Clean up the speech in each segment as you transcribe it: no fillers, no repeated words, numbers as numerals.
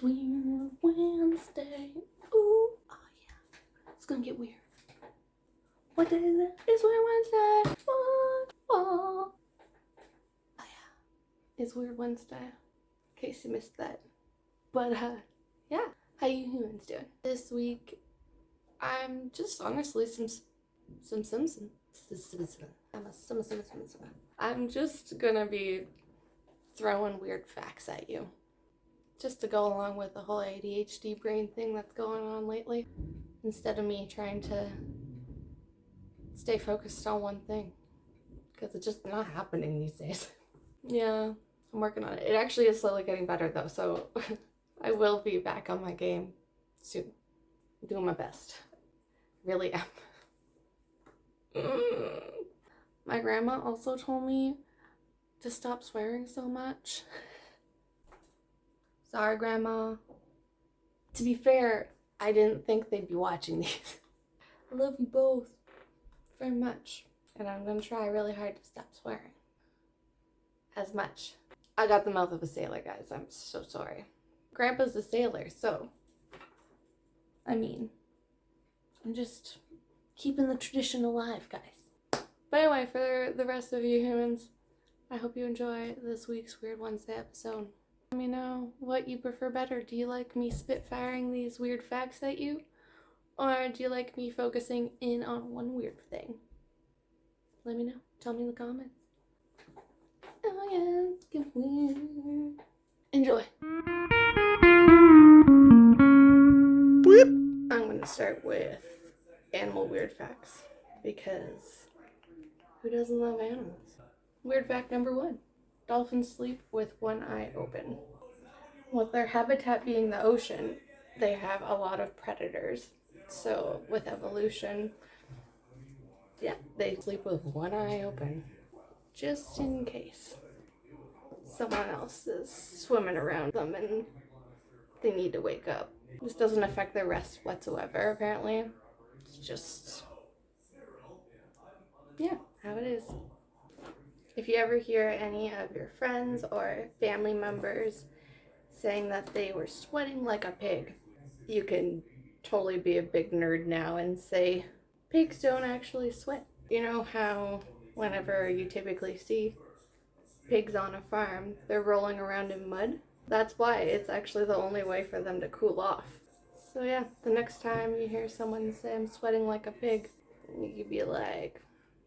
It's Weird Wednesday. Ooh, oh yeah. It's gonna get weird. What day is it? It's Weird Wednesday. Oh yeah. It's Weird Wednesday. In case you missed that. But yeah. How you humans doing? This week, I'm just honestly I'm just gonna be throwing weird facts at you. Just to go along with the whole ADHD brain thing that's going on lately. Instead of me trying to stay focused on one thing. Because it's just not happening these days. Yeah, I'm working on it. It actually is slowly getting better though, so I will be back on my game soon. I'm doing my best. Really am. My grandma also told me to stop swearing so much. Sorry, Grandma. To be fair, I didn't think they'd be watching these. I love you both very much. And I'm gonna try really hard to stop swearing. As much. I got the mouth of a sailor, guys. I'm so sorry. Grandpa's a sailor, so I mean, I'm just keeping the tradition alive, guys. But anyway, for the rest of you humans, I hope you enjoy this week's Weird Wednesday episode. Let me know what you prefer better. Do you like me spitfiring these weird facts at you? Or do you like me focusing in on one weird thing? Let me know. Tell me in the comments. Oh yeah, it's get weird. Enjoy. I'm gonna start with animal weird facts because who doesn't love animals? Weird fact number 1. Dolphins sleep with one eye open. With their habitat being the ocean, they have a lot of predators. So with evolution, yeah, they sleep with one eye open. Just in case someone else is swimming around them and they need to wake up. This doesn't affect their rest whatsoever, apparently. It's just, yeah, how it is. If you ever hear any of your friends or family members saying that they were sweating like a pig, you can totally be a big nerd now and say, pigs don't actually sweat. You know how whenever you typically see pigs on a farm, they're rolling around in mud? That's why. It's actually the only way for them to cool off. So yeah, the next time you hear someone say, I'm sweating like a pig, you could be like,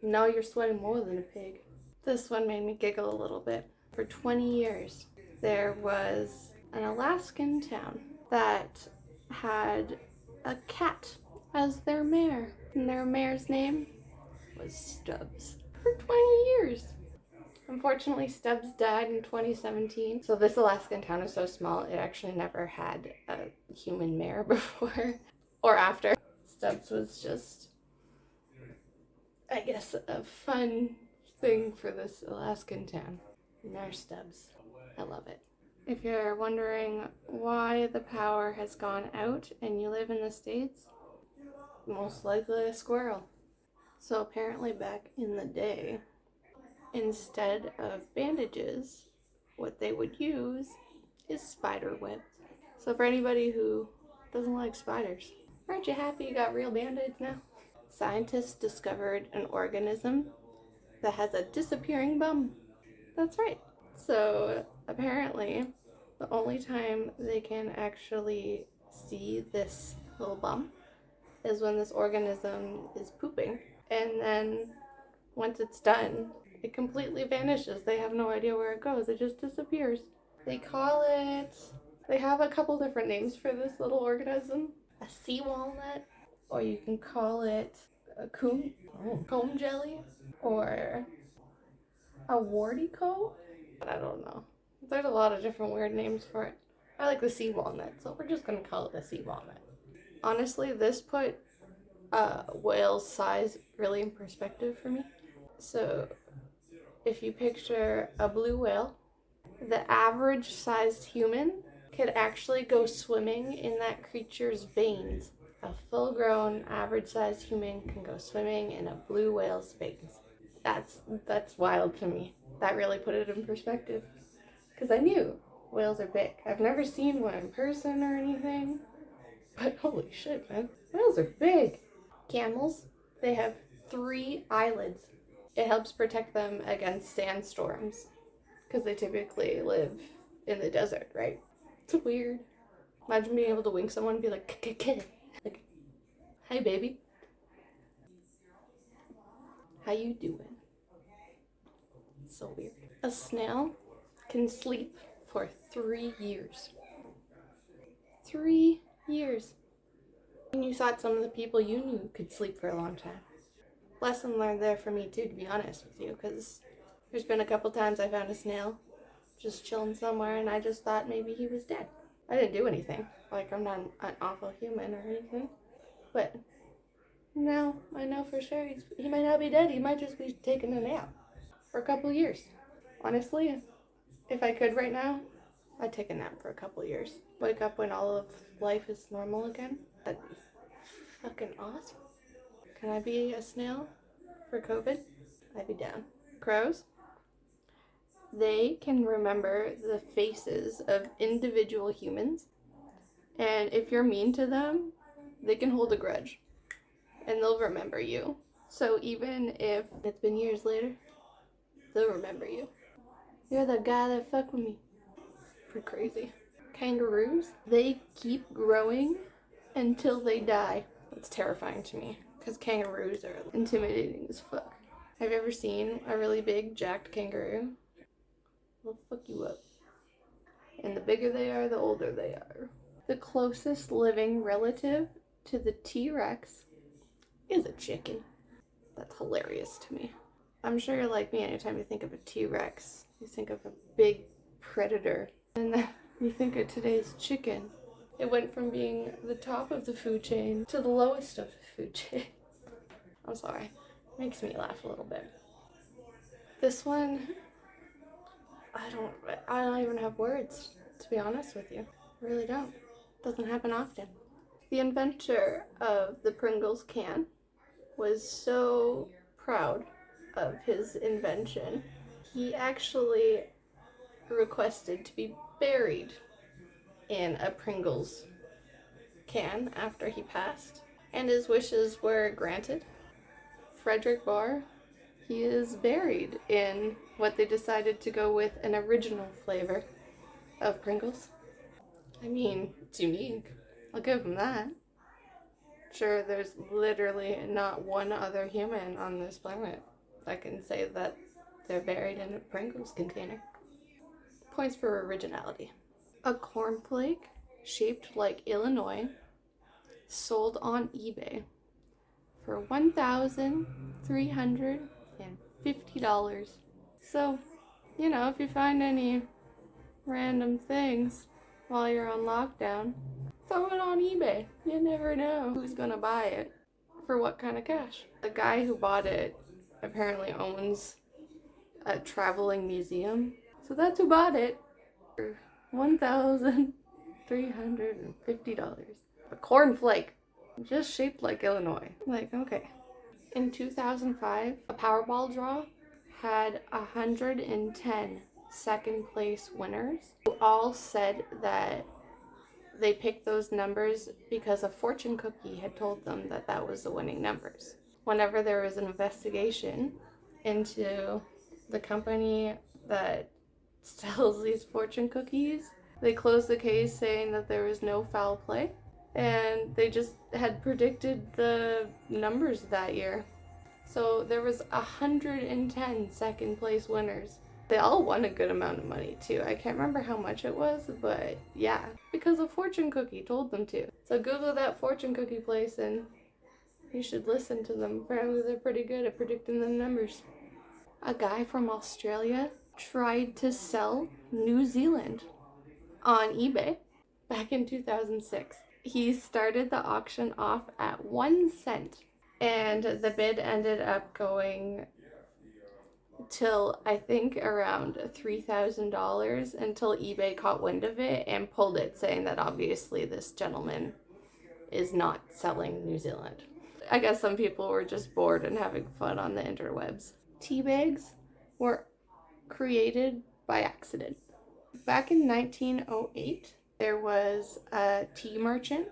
no, you're sweating more than a pig. This one made me giggle a little bit. For 20 years, there was an Alaskan town that had a cat as their mayor. And their mayor's name was Stubbs. For 20 years. Unfortunately, Stubbs died in 2017. So this Alaskan town is so small, it actually never had a human mayor before or after. Stubbs was just, I guess, a fun thing for this Alaskan town. Mayor Stubbs. I love it. If you're wondering why the power has gone out and you live in the States, most likely a squirrel. So apparently back in the day, instead of bandages, what they would use is spider web. So for anybody who doesn't like spiders, aren't you happy you got real band-aids now? Scientists discovered an organism that has a disappearing bum. That's right. So apparently the only time they can actually see this little bum is when this organism is pooping. And then once it's done, it completely vanishes. They have no idea where it goes. It just disappears. They have a couple different names for this little organism. A sea walnut, or you can call it a comb jelly, or a warty-co. I don't know. There's a lot of different weird names for it. I like the sea walnut, so we're just gonna call it the sea walnut. Honestly, this put whale's size really in perspective for me. So if you picture a blue whale, the average sized human could actually go swimming in that creature's veins. A full-grown, average-sized human can go swimming in a blue whale's veins. That's wild to me. That really put it in perspective. Because I knew Whales are big. I've never seen one in person or anything, but holy shit, man. Whales are big. Camels, they have 3 eyelids. It helps protect them against sandstorms because they typically live in the desert, right? It's weird. Imagine being able to wink someone and be like, "K-k-k," like, "Hey, baby. How you doing?" So weird. A snail can sleep for 3 years. 3 years. And you thought some of the people you knew could sleep for a long time. Lesson learned there for me too, to be honest with you, because there's been a couple times I found a snail just chilling somewhere and I just thought maybe he was dead. I didn't do anything. Like, I'm not an awful human or anything. But now I know for sure he might not be dead. He might just be taking a nap for a couple years. Honestly, if I could right now, I'd take a nap for a couple years. Wake up when all of life is normal again. That'd be fucking awesome. Can I be a snail for COVID? I'd be down. Crows, they can remember the faces of individual humans. And if you're mean to them, they can hold a grudge. And they'll remember you. So even if it's been years later, they'll remember you. You're the guy that fucked with me. Pretty crazy. Kangaroos, they keep growing until they die. That's terrifying to me, because kangaroos are intimidating as fuck. Have you ever seen a really big, jacked kangaroo? They'll fuck you up. And the bigger they are, the older they are. The closest living relative to the T-Rex is a chicken. That's hilarious to me. I'm sure you're like me, anytime you think of a T-Rex, you think of a big predator. And then you think of today's chicken. It went from being the top of the food chain to the lowest of the food chain. I'm sorry. Makes me laugh a little bit. This one, I don't even have words, to be honest with you. I really don't. Doesn't happen often. The inventor of the Pringles can was so proud of his invention, he actually requested to be buried in a Pringles can after he passed, and his wishes were granted. Frederick Barr, he is buried in what they decided to go with an original flavor of Pringles. I mean, it's unique. I'll give him that. Sure, there's literally not one other human on this planet that can say that they're buried in a Pringles container. Points for originality. A cornflake shaped like Illinois sold on eBay for $1,350. So, you know, if you find any random things while you're on lockdown, throw it on eBay. You never know who's gonna buy it for what kind of cash. The guy who bought it apparently owns a traveling museum. So that's who bought it for $1,350. A cornflake, just shaped like Illinois. Like, okay. In 2005, a Powerball draw had 110 second place winners who all said that they picked those numbers because a fortune cookie had told them that that was the winning numbers. Whenever there was an investigation into the company that sells these fortune cookies, they closed the case saying that there was no foul play, and they just had predicted the numbers that year. So there was 110 second place winners. They all won a good amount of money too. I can't remember how much it was, but yeah, because a fortune cookie told them to. So Google that fortune cookie place and you should listen to them. Apparently they're pretty good at predicting the numbers. A guy from Australia tried to sell New Zealand on eBay back in 2006. He started the auction off at 1 cent, and the bid ended up going till I think around $3,000 until eBay caught wind of it and pulled it, saying that obviously this gentleman is not selling New Zealand. I guess some people were just bored and having fun on the interwebs. Tea bags were created by accident. Back in 1908, there was a tea merchant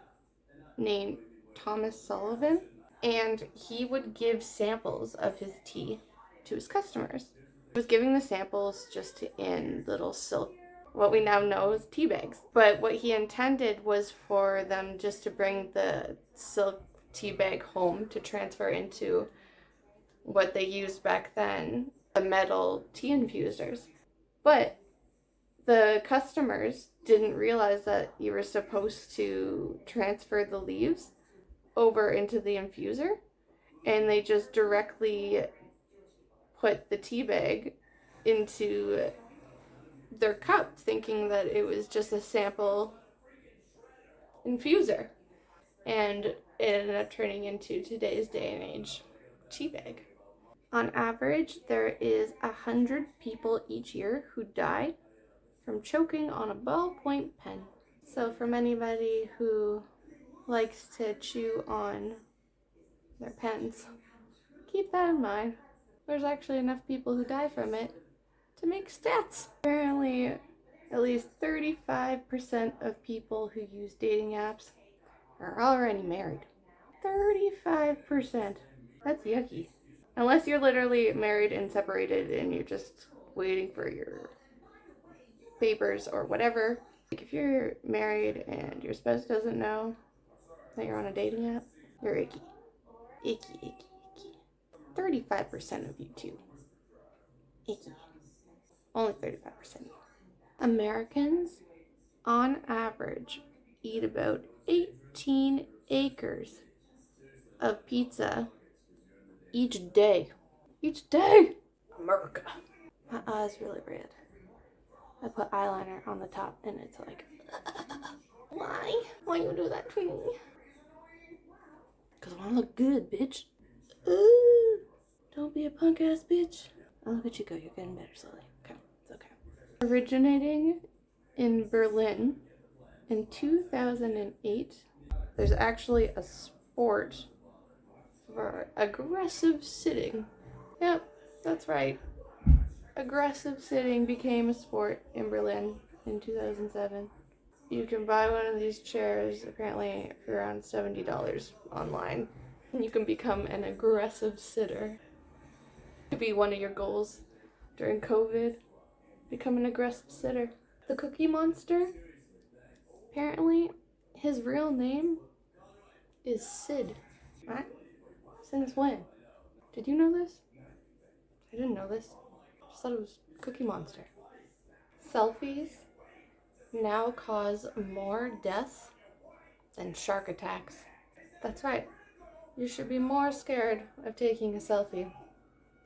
named Thomas Sullivan, and he would give samples of his tea to his customers. He was giving the samples just in little silk, what we now know as tea bags. But what he intended was for them just to bring the silk tea bag home to transfer into what they used back then, the metal tea infusers. But the customers didn't realize that you were supposed to transfer the leaves over into the infuser, and they just directly put the tea bag into their cup thinking that it was just a sample infuser, and it ended up turning into today's day and age tea bag. On average, there is 100 people each year who die from choking on a ballpoint pen. So from anybody who likes to chew on their pens, keep that in mind. There's actually enough people who die from it to make stats. Apparently, at least 35% of people who use dating apps are already married. 35%. That's yucky. Unless you're literally married and separated and you're just waiting for your papers or whatever. Like if you're married and your spouse doesn't know that you're on a dating app, you're icky. Icky, icky, icky. 35% of you too. Icky. Only 35%. Americans, on average, eat about 18 acres of pizza each day. Each day! America. My eye's really red. I put eyeliner on the top and it's like, why? Why you do that to me? Because I want to look good, bitch. Don't be a punk ass bitch. Oh, look at you go. You're getting better slowly. Okay, it's okay. Originating in Berlin in 2008, there's actually a sport for aggressive sitting. Yep, that's right. Aggressive sitting became a sport in Berlin in 2007. You can buy one of these chairs apparently for around $70 online. And you can become an aggressive sitter. It could be one of your goals during COVID. Become an aggressive sitter. The Cookie Monster, apparently his real name is Sid. Right? Since when? Did you know this? I didn't know this. I just thought it was Cookie Monster. Selfies now cause more deaths than shark attacks. That's right. You should be more scared of taking a selfie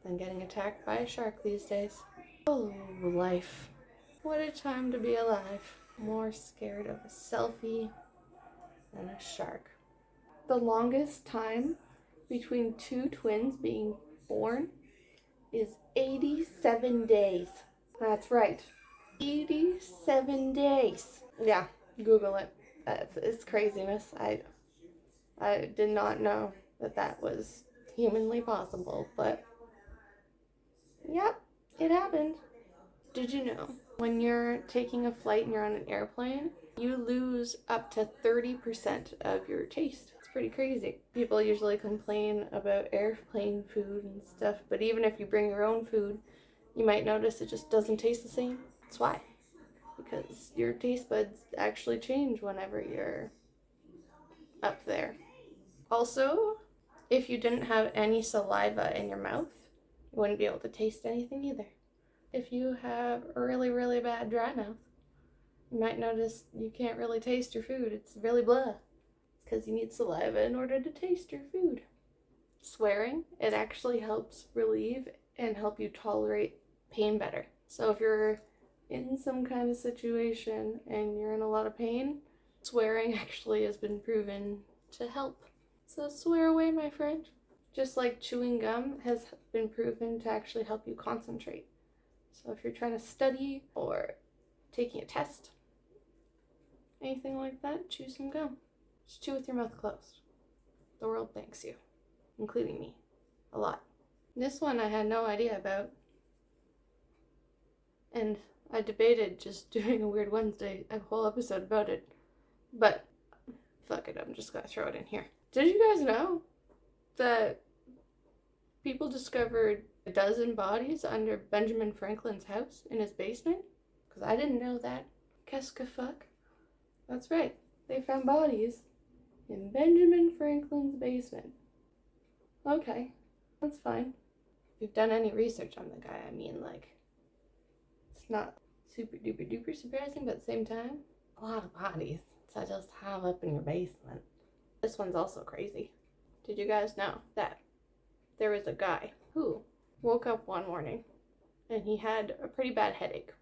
than getting attacked by a shark these days. Oh, life. What a time to be alive. More scared of a selfie than a shark. The longest time between two twins being born is 87 days. That's right. 87 days. Yeah, Google it. It's craziness. I did not know that was humanly possible, but yep, it happened. Did you know when you're taking a flight and you're on an airplane, you lose up to 30% of your taste? It's pretty crazy. People usually complain about airplane food and stuff, but even if you bring your own food, you might notice it just doesn't taste the same. That's why. Because your taste buds actually change whenever you're up there. Also, if you didn't have any saliva in your mouth, you wouldn't be able to taste anything either. If you have a really, really bad dry mouth, you might notice you can't really taste your food. It's really blah. It's because you need saliva in order to taste your food. Swearing, it actually helps relieve and help you tolerate pain better. So if you're in some kind of situation and you're in a lot of pain, swearing actually has been proven to help. So swear away, my friend. Just like chewing gum has been proven to actually help you concentrate. So if you're trying to study or taking a test, anything like that, chew some gum. Just chew with your mouth closed. The world thanks you, including me, a lot. This one I had no idea about. And I debated just doing a Weird Wednesday, a whole episode about it. But, fuck it, I'm just gonna throw it in here. Did you guys know that people discovered a dozen bodies under Benjamin Franklin's house in his basement? Because I didn't know that. Qu'est-ce que fuck? That's right. They found bodies in Benjamin Franklin's basement. Okay, that's fine. If you've done any research on the guy, I mean, like, it's not super duper duper surprising, but at the same time, a lot of bodies to just have up in your basement. This one's also crazy. Did you guys know that there was a guy who woke up one morning and he had a pretty bad headache?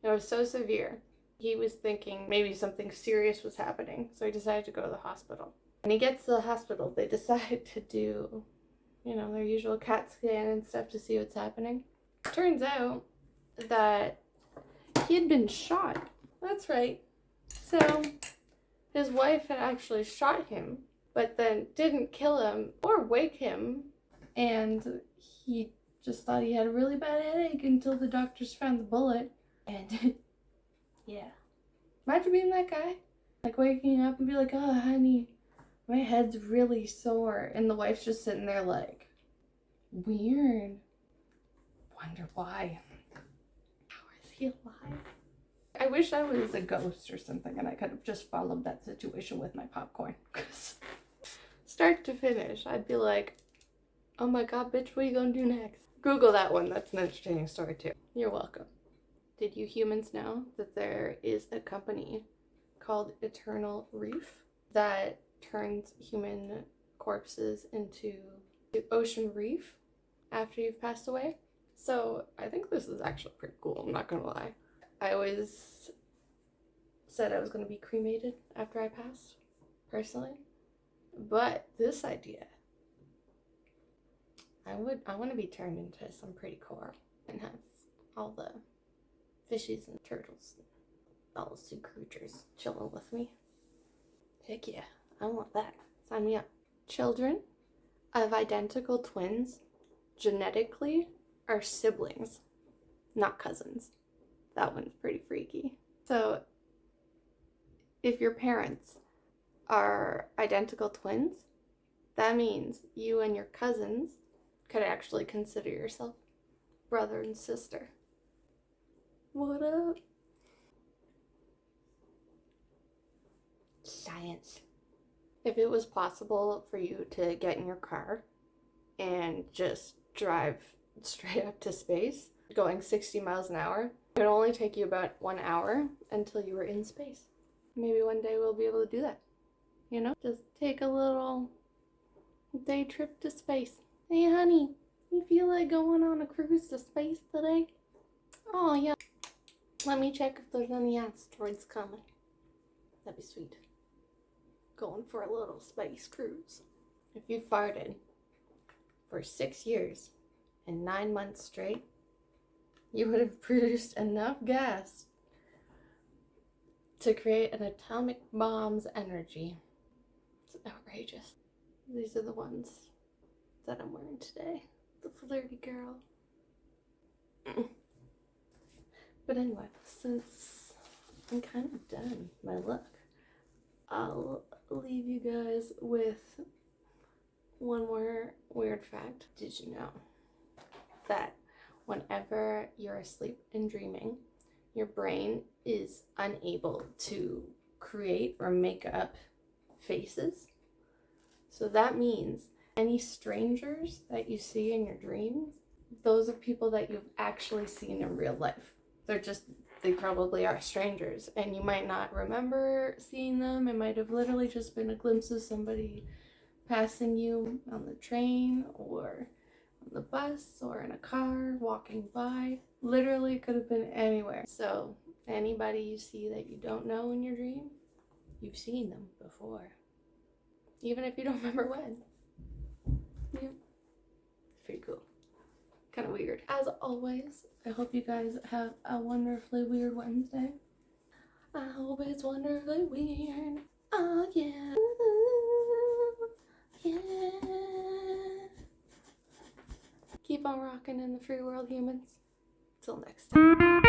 It was so severe, he was thinking maybe something serious was happening, so he decided to go to the hospital. When he gets to the hospital, they decide to do, their usual CAT scan and stuff to see what's happening. Turns out that he had been shot. That's right. So his wife had actually shot him, but then didn't kill him or wake him, and he just thought he had a really bad headache until the doctors found the bullet. And yeah, imagine being that guy, like waking up and be like, oh honey, my head's really sore, and the wife's just sitting there like, weird, wonder why. How is he alive? I wish I was a ghost or something and I could have just followed that situation with my popcorn. Start to finish, I'd be like, oh my god, bitch, what are you gonna do next? Google that one, that's an entertaining story too. You're welcome. Did you humans know that there is a company called Eternal Reef that turns human corpses into the ocean reef after you've passed away? So I think this is actually pretty cool, I'm not gonna lie. I always said I was gonna be cremated after I passed, personally. But this idea, I want to be turned into some pretty coral and have all the fishies and turtles and all the sea creatures chilling with me. Heck yeah, I want that. Sign me up. Children of identical twins genetically are siblings, not cousins. That one's pretty freaky. So if your parents are identical twins, that means you and your cousins could actually consider yourself brother and sister. What up? Science. If it was possible for you to get in your car and just drive straight up to space, going 60 miles an hour, it would only take you about 1 hour until you were in space. Maybe one day we'll be able to do that. Just take a little day trip to space. Hey honey, you feel like going on a cruise to space today? Oh yeah. Let me check if there's any asteroids coming. That'd be sweet. Going for a little space cruise. If you farted for 6 years and 9 months straight, you would have produced enough gas to create an atomic bomb's energy. It's outrageous. These are the ones that I'm wearing today. The flirty girl. But anyway, since I'm kind of done my look, I'll leave you guys with one more weird fact. Did you know that whenever you're asleep and dreaming, your brain is unable to create or make up faces? So that means any strangers that you see in your dreams, those are people that you've actually seen in real life. They probably are strangers, and you might not remember seeing them. It might have literally just been a glimpse of somebody passing you on the train or on the bus or in a car walking by. Literally, it could have been anywhere. So anybody you see that you don't know in your dream, you've seen them before. Even if you don't remember when. Yeah. It's pretty cool. Kind of weird. As always, I hope you guys have a wonderfully weird Wednesday. I hope it's wonderfully weird. Oh yeah. Ooh, yeah. Keep on rocking in the free world, humans. Till next time.